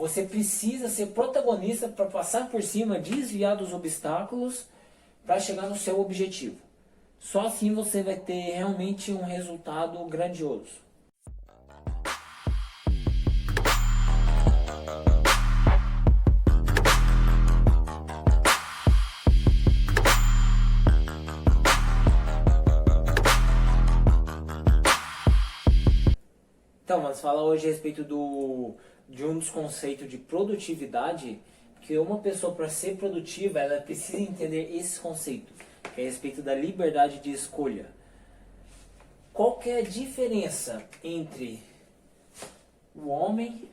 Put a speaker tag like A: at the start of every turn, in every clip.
A: você precisa ser protagonista para passar por cima, desviar dos obstáculos para chegar no seu objetivo. Só assim você vai ter realmente um resultado grandioso. Então, vamos falar hoje a respeito de um dos conceitos de produtividade, que uma pessoa, para ser produtiva, ela precisa entender esse conceito, que é a respeito da liberdade de escolha. Qual que é a diferença entre o homem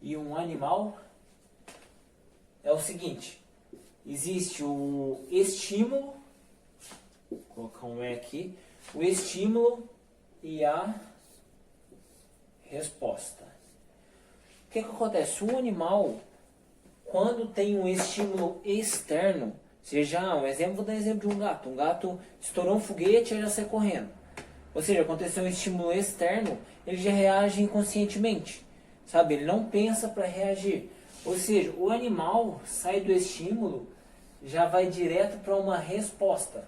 A: e um animal? É o seguinte, existe o estímulo, vou colocar um E aqui, o estímulo e a resposta. O que acontece? O animal, quando tem um estímulo externo, seja um exemplo, vou dar exemplo de um gato. Um gato estourou um foguete e já sai correndo. Ou seja, aconteceu um estímulo externo, ele já reage inconscientemente, sabe? Ele não pensa para reagir. Ou seja, o animal sai do estímulo, já vai direto para uma resposta.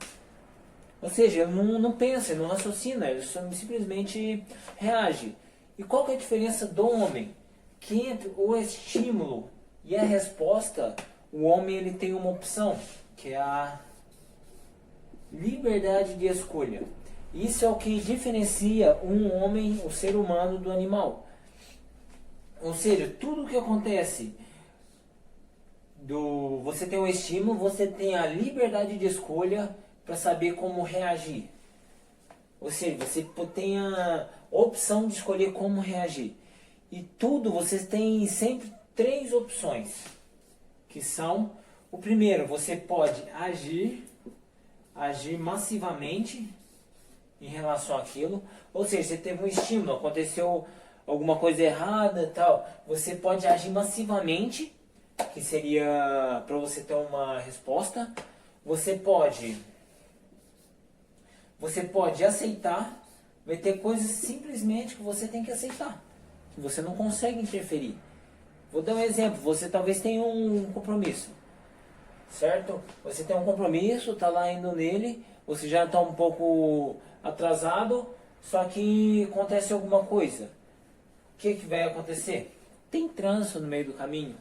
A: Ou seja, ele não pensa, ele não raciocina, ele simplesmente reage. E qual que é a diferença do homem? Que entre o estímulo e a resposta, o homem ele tem uma opção, que é a liberdade de escolha. Isso é o que diferencia um homem, o ser humano, do animal. Ou seja, tudo o que acontece, você tem um estímulo, você tem a liberdade de escolha para saber como reagir. Ou seja, você tem a opção de escolher como reagir. E tudo, você tem sempre 3 opções. Que são, o primeiro, você pode agir massivamente em relação àquilo. Ou seja, você teve um estímulo, aconteceu alguma coisa errada e tal. Você pode agir massivamente, que seria para você ter uma resposta. Você pode aceitar, vai ter coisas simplesmente que você tem que aceitar, que você não consegue interferir. Vou dar um exemplo, você talvez tenha um compromisso, certo? Você tem um compromisso, está lá indo nele, você já está um pouco atrasado, só que acontece alguma coisa. O que vai acontecer? Tem trânsito no meio do caminho.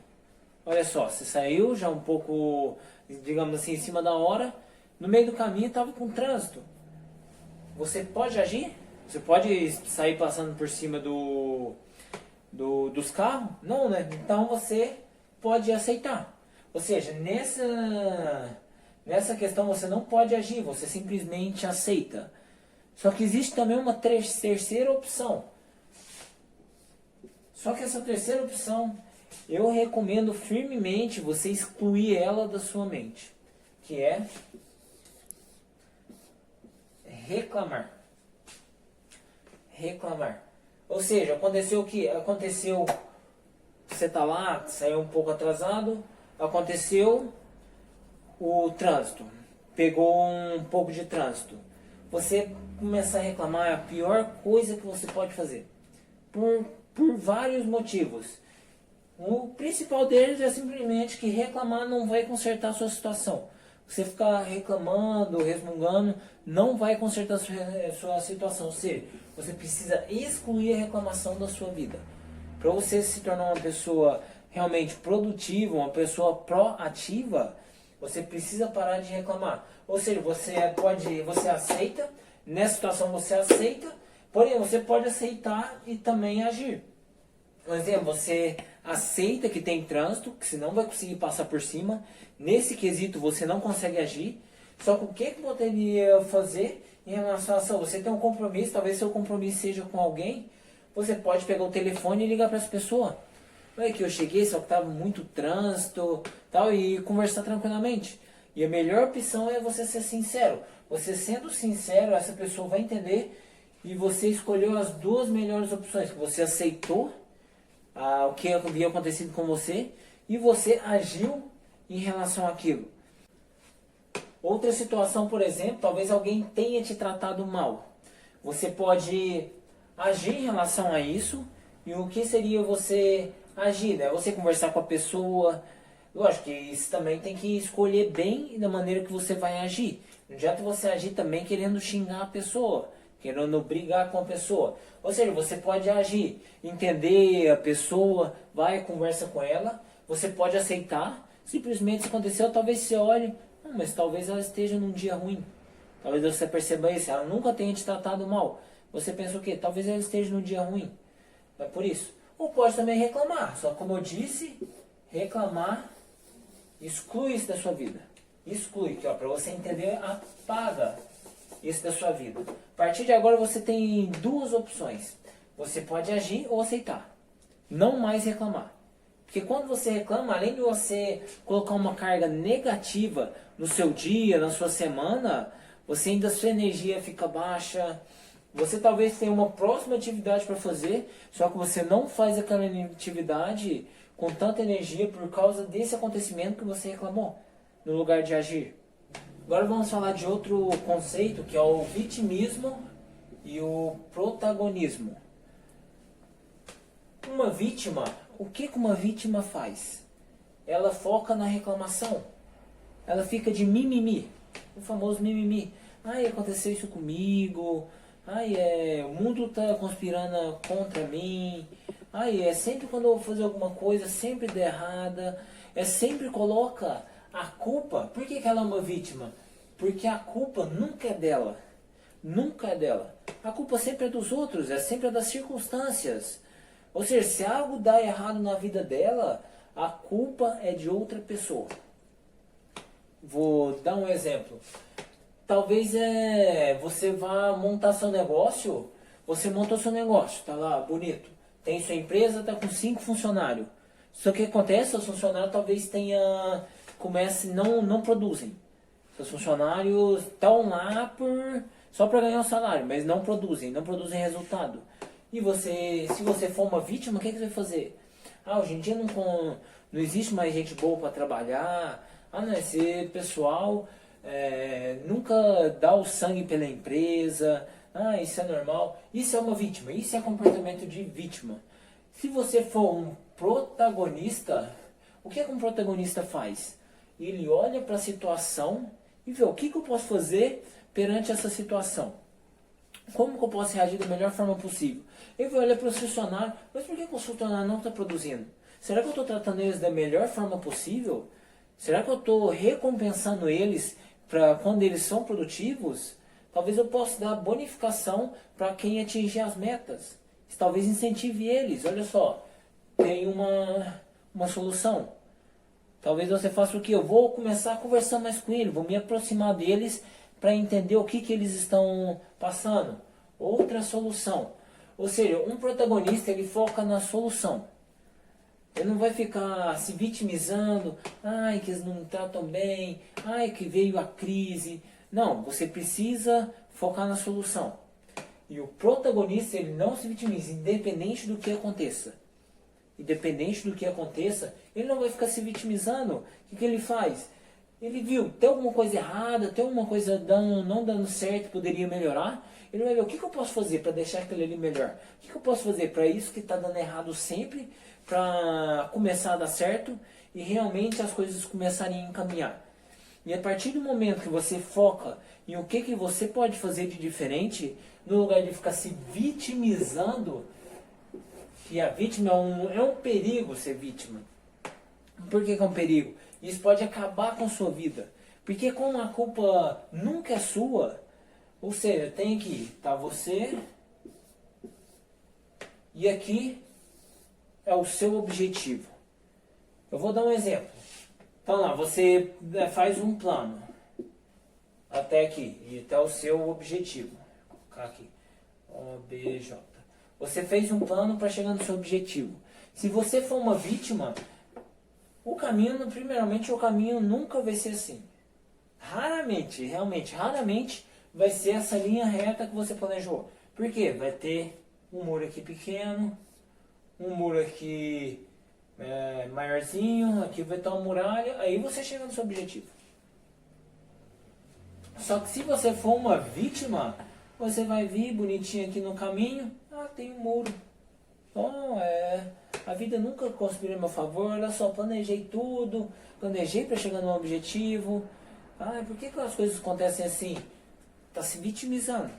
A: Olha só, você saiu já um pouco, digamos assim, em cima da hora, no meio do caminho estava com trânsito. Você pode agir? Você pode sair passando por cima dos carros? Não, né? Então você pode aceitar. Ou seja, nessa questão você não pode agir, você simplesmente aceita. Só que existe também uma terceira opção. Só que essa terceira opção, eu recomendo firmemente você excluir ela da sua mente. Que é reclamar. Ou seja, aconteceu o que? Aconteceu, você está lá, saiu um pouco atrasado, aconteceu o trânsito, pegou um pouco de trânsito. Você começar a reclamar é a pior coisa que você pode fazer. Por vários motivos. O principal deles é simplesmente que reclamar não vai consertar a sua situação. Você ficar reclamando, resmungando, não vai consertar a sua situação. Ou seja, você precisa excluir a reclamação da sua vida. Para você se tornar uma pessoa realmente produtiva, uma pessoa proativa, você precisa parar de reclamar. Ou seja, você aceita, nessa situação você aceita, porém você pode aceitar e também agir. Por exemplo, você aceita que tem trânsito, que você não vai conseguir passar por cima. Nesse quesito você não consegue agir. Só que o que poderia fazer em relação a isso? Você tem um compromisso, talvez seu compromisso seja com alguém. Você pode pegar o telefone e ligar para essa pessoa. Olha que eu cheguei, só que estava muito trânsito, tal, e conversar tranquilamente. E a melhor opção é você ser sincero. Você sendo sincero, essa pessoa vai entender e você escolheu as 2 melhores opções. Que você aceitou o que havia acontecido com você e você agiu em relação àquilo. Outra situação, por exemplo, talvez alguém tenha te tratado mal. Você pode agir em relação a isso. E o que seria você Agir, né? Você conversar com a pessoa. Lógico que isso também tem que escolher bem da maneira que você vai agir. Não adianta você agir também querendo xingar a pessoa, querendo brigar com a pessoa. Ou seja, você pode agir, entender a pessoa, vai, conversa com ela, você pode aceitar. Simplesmente se aconteceu, talvez você olhe, mas talvez ela esteja num dia ruim. Talvez você perceba isso, ela nunca tenha te tratado mal. Você pensa o quê? Talvez ela esteja num dia ruim. É por isso. Ou pode também reclamar. Só como eu disse, reclamar exclui isso da sua vida. Exclui, que ó, para você entender, apaga isso da sua vida. A partir de agora você tem duas opções. Você pode agir ou aceitar. Não mais reclamar. Porque quando você reclama, além de você colocar uma carga negativa no seu dia, na sua semana, você ainda, sua energia fica baixa. Você talvez tenha uma próxima atividade para fazer, só que você não faz aquela atividade com tanta energia por causa desse acontecimento que você reclamou, no lugar de agir. Agora vamos falar de outro conceito, que é o vitimismo e o protagonismo. Uma vítima, o que uma vítima faz? Ela foca na reclamação. Ela fica de mimimi, o famoso mimimi. Ai, aconteceu isso comigo. Ai, o mundo está conspirando contra mim. Ai, sempre quando eu vou fazer alguma coisa, sempre dá errada. Sempre coloca a culpa. Por que ela é uma vítima? Porque a culpa nunca é dela. Nunca é dela. A culpa sempre é dos outros, é sempre das circunstâncias. Ou seja, se algo dá errado na vida dela, a culpa é de outra pessoa. Vou dar um exemplo. Talvez você vá montar seu negócio, você montou seu negócio, tá lá bonito. Tem sua empresa, tá com 5 funcionários. Só que o que acontece, os funcionários talvez não produzem. Seus funcionários estão lá só para ganhar o salário, mas não produzem resultado. E se você for uma vítima, o que você vai fazer? Hoje em dia não existe mais gente boa para trabalhar. Não, esse pessoal nunca dá o sangue pela empresa. Isso é normal. Isso é uma vítima. Isso é comportamento de vítima. Se você for um protagonista, o que um protagonista faz? Ele olha para a situação e vê o que eu posso fazer perante essa situação. Como que eu posso reagir da melhor forma possível? Ele vai olhar para os funcionários, mas por que o funcionário não está produzindo? Será que eu estou tratando eles da melhor forma possível? Será que eu estou recompensando eles para quando eles são produtivos? Talvez eu possa dar bonificação para quem atingir as metas. Talvez incentive eles. Olha só, tem uma solução. Talvez você faça o que? Eu vou começar a conversar mais com eles, vou me aproximar deles para entender o que eles estão passando. Outra solução. Ou seja, um protagonista ele foca na solução. Ele não vai ficar se vitimizando, que eles não tratam bem, que veio a crise. Não, você precisa focar na solução. E o protagonista ele não se vitimiza, independente do que aconteça. Independente do que aconteça, ele não vai ficar se vitimizando. O que ele faz? Ele viu, tem alguma coisa errada, tem alguma coisa não dando certo, poderia melhorar. Ele vai ver o que eu posso fazer para deixar aquilo ali melhor. O que eu posso fazer para isso que está dando errado sempre, para começar a dar certo e realmente as coisas começarem a encaminhar. E a partir do momento que você foca em o que você pode fazer de diferente, no lugar de ficar se vitimizando, que a vítima é um perigo ser vítima. Por que é um perigo? Isso pode acabar com a sua vida. Porque como a culpa nunca é sua, ou seja, tem aqui, tá você, e aqui é o seu objetivo. Eu vou dar um exemplo. Então lá, você faz um plano até aqui, e até o seu objetivo. Vou colocar aqui, OBJ. Você fez um plano para chegar no seu objetivo. Se você for uma vítima, primeiramente o caminho nunca vai ser assim. Raramente, realmente, raramente vai ser essa linha reta que você planejou. Por quê? Vai ter um muro aqui pequeno, um muro aqui maiorzinho, aqui vai ter uma muralha, aí você chega no seu objetivo. Só que se você for uma vítima, você vai vir bonitinho aqui no caminho, tem um muro. Oh, a vida nunca conspirou a meu favor, olha só, planejei tudo, planejei para chegar no objetivo. Por que as coisas acontecem assim? Tá se vitimizando.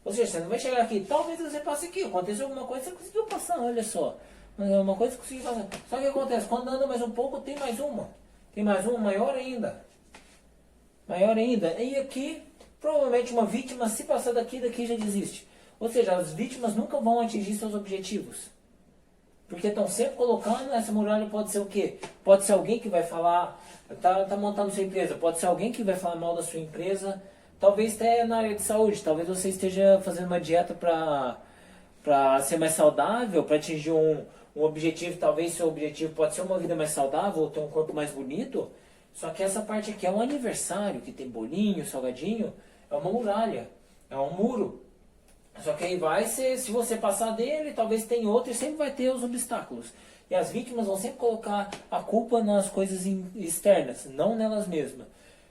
A: Ou seja, você não vai chegar aqui, talvez você passe aqui, aconteceu alguma coisa, você conseguiu passar, olha só. Uma coisa que conseguiu passar. Só que acontece, quando anda mais um pouco, tem mais uma. Tem mais uma, maior ainda. Maior ainda. E aqui, provavelmente uma vítima, se passar daqui já desiste. Ou seja, as vítimas nunca vão atingir seus objetivos. Porque estão sempre colocando, essa muralha pode ser o quê? Pode ser alguém que vai falar, tá montando sua empresa, pode ser alguém que vai falar mal da sua empresa, talvez até na área de saúde, talvez você esteja fazendo uma dieta para ser mais saudável, para atingir um objetivo, talvez seu objetivo pode ser uma vida mais saudável, ou ter um corpo mais bonito, só que essa parte aqui é um aniversário, que tem bolinho, salgadinho, é uma muralha, é um muro. Só que aí vai ser, se você passar dele, talvez tenha outro e sempre vai ter os obstáculos. E as vítimas vão sempre colocar a culpa nas coisas externas, não nelas mesmas.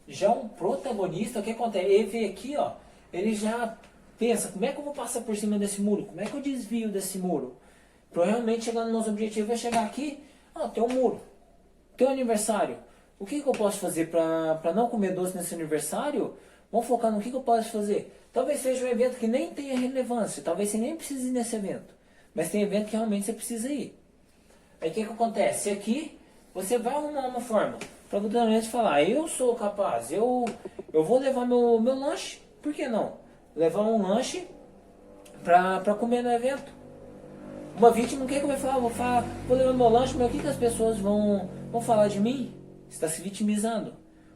A: Já um protagonista, o que acontece? Ele vê aqui, ó, ele já pensa, como é que eu vou passar por cima desse muro? Como é que eu desvio desse muro? Para realmente chegar nos meus objetivos, vai chegar aqui, tem um muro, tem um aniversário. O que eu posso fazer para não comer doce nesse aniversário? Vamos focar no que eu posso fazer. Talvez seja um evento que nem tenha relevância, talvez você nem precise ir nesse evento. Mas tem evento que realmente você precisa ir. Aí o que acontece? Aqui você vai arrumar uma forma para futuramente falar, eu sou capaz, eu vou levar meu lanche, por que não? Levar um lanche para comer no evento. Uma vítima, o que vai falar? Vou levar meu lanche, mas o que as pessoas vão falar de mim? Você está se vitimizando.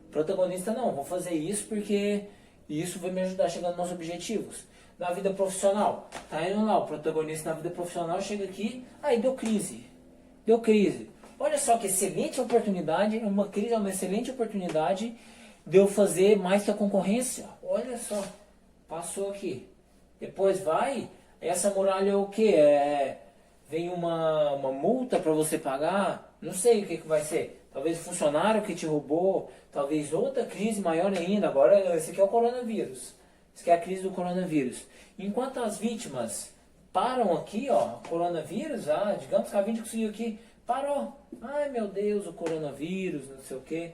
A: O protagonista não, vou fazer isso porque isso vai me ajudar a chegar nos meus objetivos. Na vida profissional, tá indo lá, o protagonista na vida profissional chega aqui, aí deu crise. Deu crise. Olha só que excelente oportunidade, uma crise é uma excelente oportunidade de eu fazer mais que a concorrência. Olha só, passou aqui. Depois vai, essa muralha é o que? Vem uma multa para você pagar, não sei o que vai ser. Talvez o funcionário que te roubou, talvez outra crise maior ainda. Agora, esse aqui é o coronavírus. Isso aqui é a crise do coronavírus. Enquanto as vítimas param aqui, ó, coronavírus, digamos que a vítima conseguiu aqui, parou. Ai meu Deus, o coronavírus, não sei o que.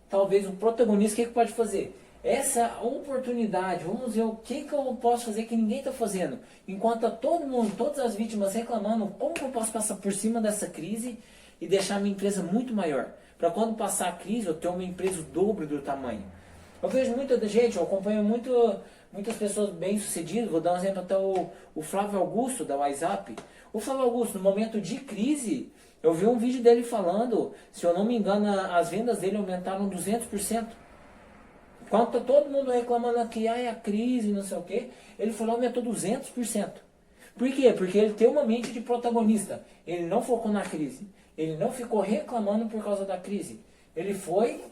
A: Talvez o protagonista, o que pode fazer? Essa oportunidade, vamos ver o que eu posso fazer que ninguém está fazendo. Enquanto todo mundo, todas as vítimas reclamando, como que eu posso passar por cima dessa crise e deixar minha empresa muito maior? Para quando passar a crise, eu ter uma empresa o dobro do tamanho. Eu vejo muita gente, eu acompanho muitas pessoas bem-sucedidas, vou dar um exemplo até o Flávio Augusto, da WhatsApp. O Flávio Augusto, no momento de crise, eu vi um vídeo dele falando, se eu não me engano, as vendas dele aumentaram 200%. Enquanto tá todo mundo reclamando aqui, a crise, não sei o quê, ele falou, aumentou 200%. Por quê? Porque ele tem uma mente de protagonista. Ele não focou na crise. Ele não ficou reclamando por causa da crise. Ele foi,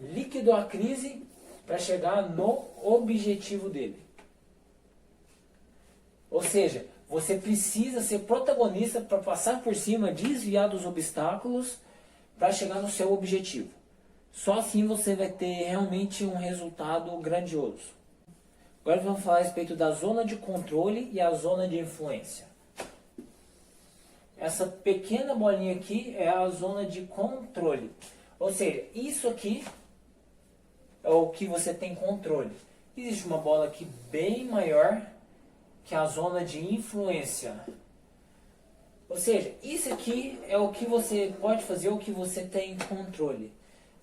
A: liquidou a crise para chegar no objetivo dele. Ou seja, você precisa ser protagonista para passar por cima, desviar dos obstáculos para chegar no seu objetivo. Só assim você vai ter realmente um resultado grandioso. Agora vamos falar a respeito da zona de controle e a zona de influência. Essa pequena bolinha aqui é a zona de controle. Ou seja, isso aqui é o que você tem controle. Existe uma bola aqui bem maior que a zona de influência. Ou seja, isso aqui é o que você pode fazer, o que você tem controle.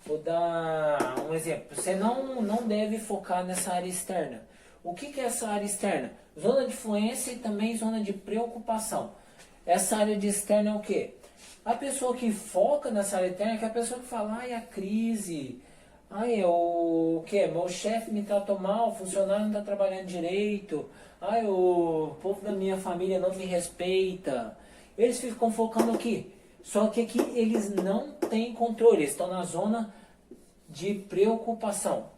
A: Vou dar um exemplo. Você não deve focar nessa área externa. O que é essa área externa? Zona de influência e também zona de preocupação. Essa área de externa é o quê? A pessoa que foca nessa área externa é que a pessoa que fala, a crise, o que? Meu chefe me tratou mal, o funcionário não está trabalhando direito, o povo da minha família não me respeita. Eles ficam focando aqui. Só que aqui eles não têm controle, eles estão na zona de preocupação.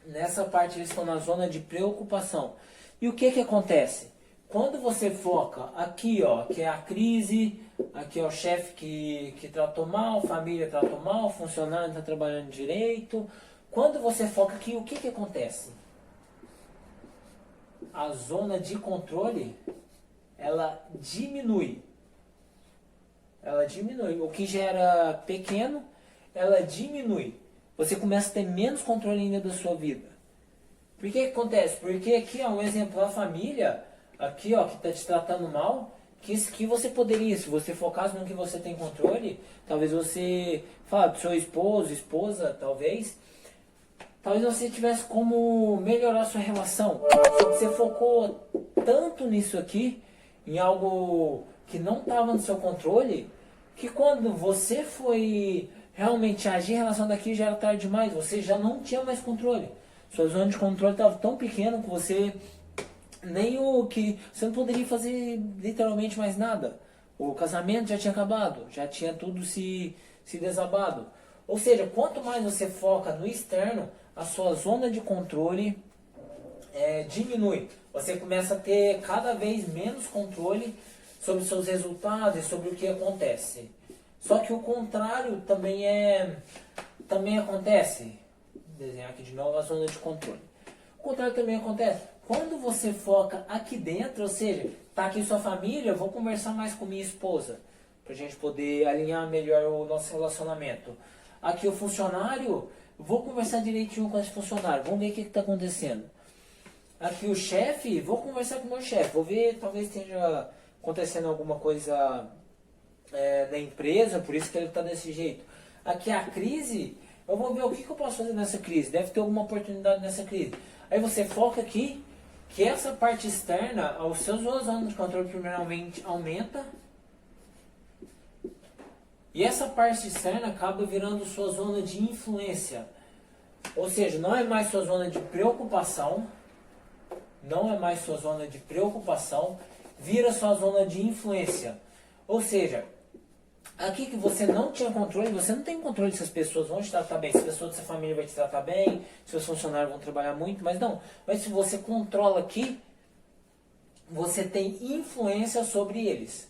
A: Nessa parte eles estão na zona de preocupação. E o que acontece? Quando você foca aqui, ó, que é a crise, aqui é o chefe que tratou mal, família tratou mal, funcionário não está trabalhando direito. Quando você foca aqui, o que acontece? A zona de controle, ela diminui. Ela diminui. O que já era pequeno, ela diminui. Você começa a ter menos controle ainda da sua vida. Por que acontece? Porque aqui, ó, um exemplo, a família, aqui, ó, que está te tratando mal, que você poderia, se você focasse no que você tem controle, talvez você, fala do seu esposo, esposa, talvez você tivesse como melhorar a sua relação. Só que você focou tanto nisso aqui, em algo que não estava no seu controle, que quando você foi realmente agir em relação daqui já era tarde demais, você já não tinha mais controle. Sua zona de controle estava tão pequena que você você não poderia fazer literalmente mais nada. O casamento já tinha acabado, já tinha tudo se desabado. Ou seja, quanto mais você foca no externo, a sua zona de controle diminui. Você começa a ter cada vez menos controle sobre os seus resultados e sobre o que acontece. Só que o contrário também acontece. Vou desenhar aqui de novo a zona de controle. O contrário também acontece. Quando você foca aqui dentro, ou seja, tá aqui sua família, eu vou conversar mais com minha esposa, para a gente poder alinhar melhor o nosso relacionamento. Aqui o funcionário, vou conversar direitinho com esse funcionário, vamos ver o que está acontecendo. Aqui o chefe, vou conversar com o meu chefe, vou ver, talvez esteja acontecendo alguma coisa na empresa, por isso que ele está desse jeito. Aqui a crise, eu vou ver o que eu posso fazer nessa crise, deve ter alguma oportunidade nessa crise. Aí você foca aqui, que essa parte externa, os seus zonas de controle primeiramente aumenta, e essa parte externa acaba virando sua zona de influência. Ou seja, não é mais sua zona de preocupação, vira sua zona de influência. Ou seja, aqui que você não tinha controle, você não tem controle se as pessoas vão te tratar bem, se as pessoas da sua família vão te tratar bem, se os funcionários vão trabalhar muito, mas não. Mas se você controla aqui, você tem influência sobre eles.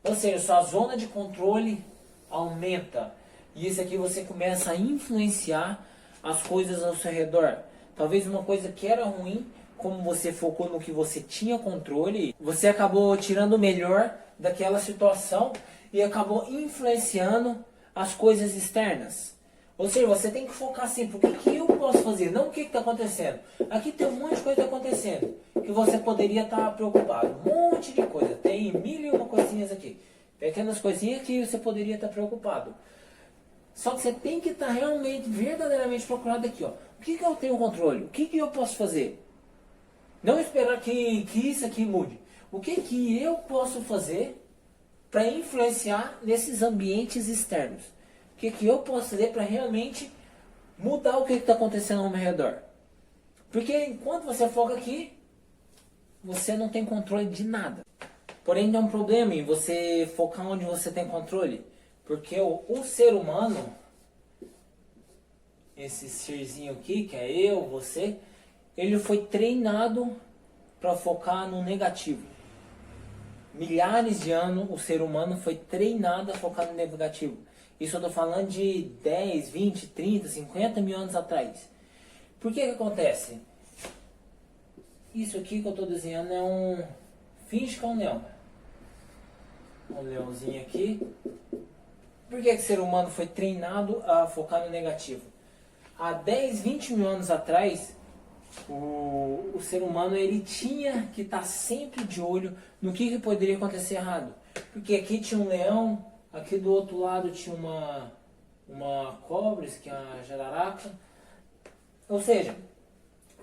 A: Ou seja, sua zona de controle aumenta. E isso aqui você começa a influenciar as coisas ao seu redor. Talvez uma coisa que era ruim, como você focou no que você tinha controle, você acabou tirando o melhor daquela situação e acabou influenciando as coisas externas. Ou seja, você tem que focar assim, o que eu posso fazer, não o que está acontecendo. Aqui tem um monte de coisa acontecendo, que você poderia estar preocupado. Um monte de coisa, tem 1001 coisinhas aqui. Pequenas coisinhas que você poderia estar preocupado. Só que você tem que estar realmente, verdadeiramente procurado aqui. Ó. O que eu tenho controle? O que eu posso fazer? Não esperar que isso aqui mude. O que eu posso fazer para influenciar nesses ambientes externos? O que eu posso fazer para realmente mudar o que está acontecendo ao meu redor? Porque enquanto você foca aqui, você não tem controle de nada. Porém, tem um problema em você focar onde você tem controle. Porque o ser humano, esse serzinho aqui, que é eu, você, ele foi treinado para focar no negativo. Milhares de anos o ser humano foi treinado a focar no negativo. Isso eu estou falando de 10, 20, 30, 50 mil anos atrás. Por que acontece? Isso aqui que eu estou desenhando é um... Finge que é um leão. Um leãozinho aqui. Por que o ser humano foi treinado a focar no negativo? Há 10, 20 mil anos atrás, o ser humano ele tinha que estar sempre de olho no que poderia acontecer errado. Porque aqui tinha um leão, aqui do outro lado tinha uma cobra, que é a jararaca. Ou seja,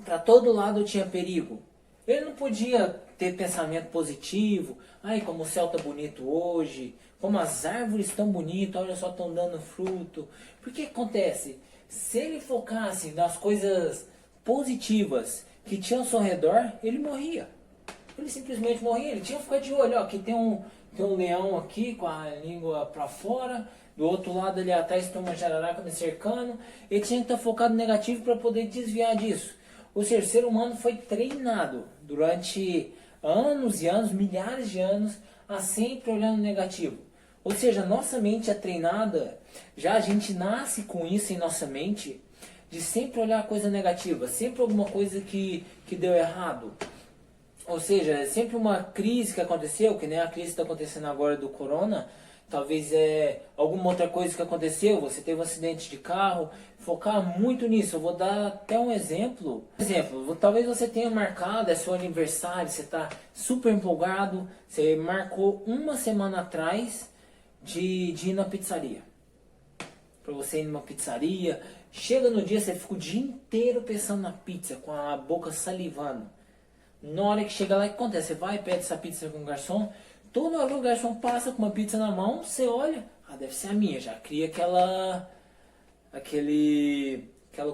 A: para todo lado tinha perigo. Ele não podia ter pensamento positivo. Ai, como o céu está bonito hoje, como as árvores estão bonitas, olha só, estão dando fruto. Por que acontece? Se ele focasse nas coisas positivas que tinham ao seu redor, ele morria. Ele simplesmente morria. Ele tinha que ficar de olho. Ó, aqui tem um leão aqui com a língua para fora. Do outro lado ali atrás tem uma jararaca me cercando. Ele tinha que estar focado no negativo para poder desviar disso. Ou seja, o ser humano foi treinado durante anos e anos, milhares de anos, a sempre olhando no negativo. Ou seja, nossa mente é treinada, já a gente nasce com isso em nossa mente, de sempre olhar a coisa negativa, sempre alguma coisa que deu errado. Ou seja, é sempre uma crise que aconteceu, que nem a crise que está acontecendo agora do corona. Talvez alguma outra coisa que aconteceu, você teve um acidente de carro, focar muito nisso. Eu vou dar até um exemplo. Talvez você tenha marcado, é seu aniversário, você está super empolgado, você marcou uma semana atrás de ir na pizzaria. Para você ir numa pizzaria, chega no dia, você fica o dia inteiro pensando na pizza, com a boca salivando. Na hora que chega lá, o que acontece? Você vai e pede essa pizza com o garçom, toda hora o garçom passa com uma pizza na mão, você olha, deve ser a minha, já cria aquela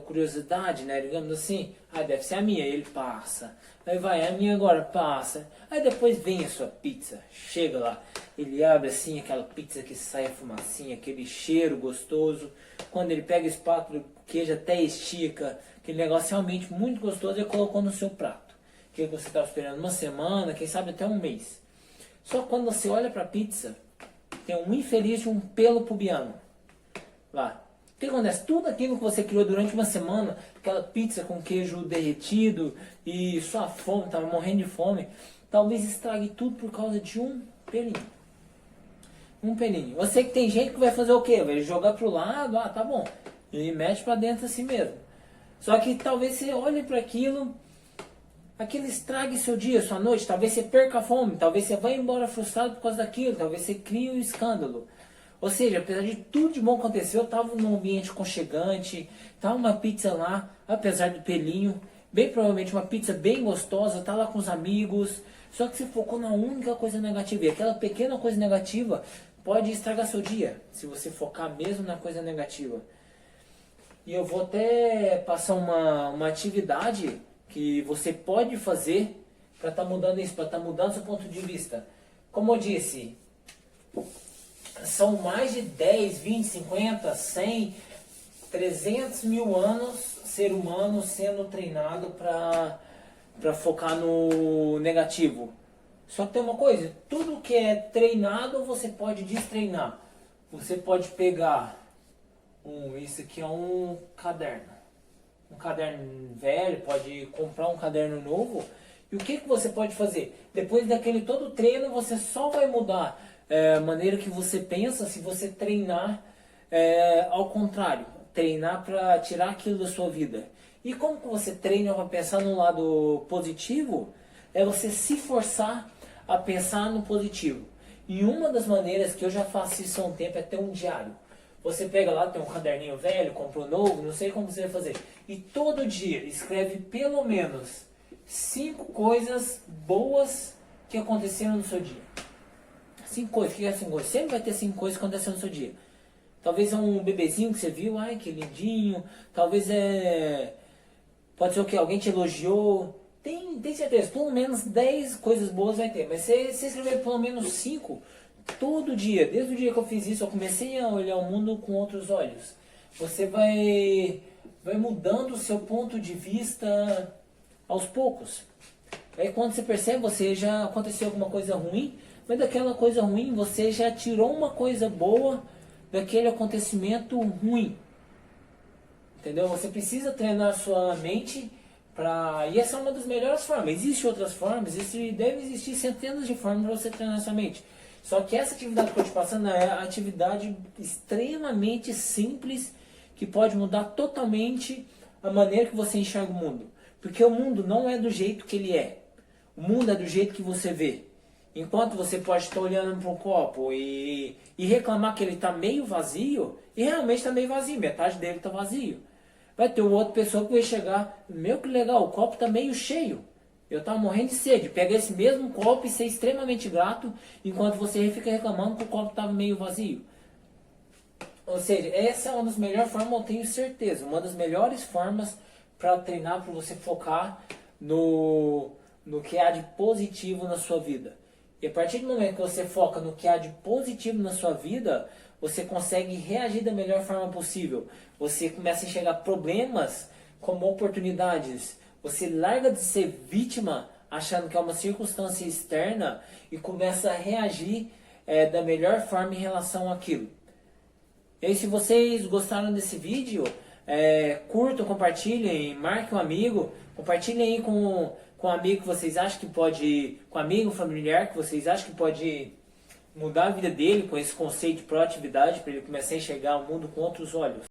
A: curiosidade, né, digamos assim, deve ser a minha, ele passa, aí vai, a minha agora passa, aí depois vem a sua pizza, chega lá, ele abre assim, aquela pizza que sai a fumacinha, aquele cheiro gostoso, quando ele pega a espátula, o queijo até estica, aquele negócio realmente muito gostoso, ele colocou no seu prato, que você estava esperando uma semana, quem sabe até um mês. Só que quando você olha para a pizza, tem um infeliz de um pelo pubiano lá. O que acontece? Tudo aquilo que você criou durante uma semana, aquela pizza com queijo derretido e sua fome, estava morrendo de fome, talvez estrague tudo por causa de um pelinho. Um pelinho. Eu sei que tem gente que vai fazer o quê? Vai jogar pro lado, tá bom. E mete para dentro assim mesmo. Só que talvez você olhe para aquilo estrague seu dia, sua noite, talvez você perca a fome, talvez você vá embora frustrado por causa daquilo, talvez você crie um escândalo. Ou seja, apesar de tudo de bom acontecer, eu estava num ambiente aconchegante, estava uma pizza lá, apesar do pelinho, bem provavelmente uma pizza bem gostosa, tá lá com os amigos, só que você focou na única coisa negativa, e aquela pequena coisa negativa pode estragar seu dia, se você focar mesmo na coisa negativa. E eu vou até passar uma atividade que você pode fazer para estar mudando isso, para estar mudando seu ponto de vista. Como eu disse, são mais de 10, 20, 50, 100, 300 mil anos ser humano sendo treinado para focar no negativo. Só que tem uma coisa, tudo que é treinado você pode destreinar. Você pode pegar, isso aqui é um caderno velho, pode comprar um caderno novo. E o que você pode fazer? Depois daquele todo treino, você só vai mudar a maneira que você pensa se você treinar ao contrário. Treinar para tirar aquilo da sua vida. E como que você treina para pensar no lado positivo? É você se forçar a pensar no positivo. E uma das maneiras que eu já faço isso há um tempo é ter um diário. Você pega lá, tem um caderninho velho, compra um novo, não sei como você vai fazer. E todo dia escreve pelo menos 5 coisas boas que aconteceram no seu dia. 5 coisas, o que é 5 coisas? Sempre vai ter 5 coisas que aconteceram no seu dia. Talvez é um bebezinho que você viu, ai que lindinho. Talvez pode ser o que? Alguém te elogiou. Tem certeza, pelo menos 10 coisas boas vai ter. Mas se você escrever pelo menos 5... todo dia, desde o dia que eu fiz isso, eu comecei a olhar o mundo com outros olhos. Você vai mudando o seu ponto de vista aos poucos. Aí quando você percebe, você já aconteceu alguma coisa ruim, mas daquela coisa ruim você já tirou uma coisa boa daquele acontecimento ruim. Entendeu? Você precisa treinar sua mente e essa é uma das melhores formas. Existem outras formas, deve existir centenas de formas para você treinar sua mente. Só que essa atividade que eu estou te passando é uma atividade extremamente simples que pode mudar totalmente a maneira que você enxerga o mundo. Porque o mundo não é do jeito que ele é. O mundo é do jeito que você vê. Enquanto você pode estar olhando para um copo e reclamar que ele está meio vazio, e realmente está meio vazio, metade dele está vazio. Vai ter outra pessoa que vai chegar, meu que legal, o copo está meio cheio. Eu estava morrendo de sede. Pega esse mesmo copo e ser extremamente grato, enquanto você fica reclamando que o copo estava meio vazio. Ou seja, essa é uma das melhores formas, eu tenho certeza, uma das melhores formas para treinar, para você focar no que há de positivo na sua vida. E a partir do momento que você foca no que há de positivo na sua vida, você consegue reagir da melhor forma possível. Você começa a enxergar problemas como oportunidades. Você larga de ser vítima, achando que é uma circunstância externa, e começa a reagir da melhor forma em relação àquilo. E aí, se vocês gostaram desse vídeo, curtam, compartilhem, marquem um amigo, compartilhem aí com com um amigo que vocês acham que pode, com um amigo familiar que vocês acham que pode mudar a vida dele com esse conceito de proatividade, para ele começar a enxergar o mundo com outros olhos.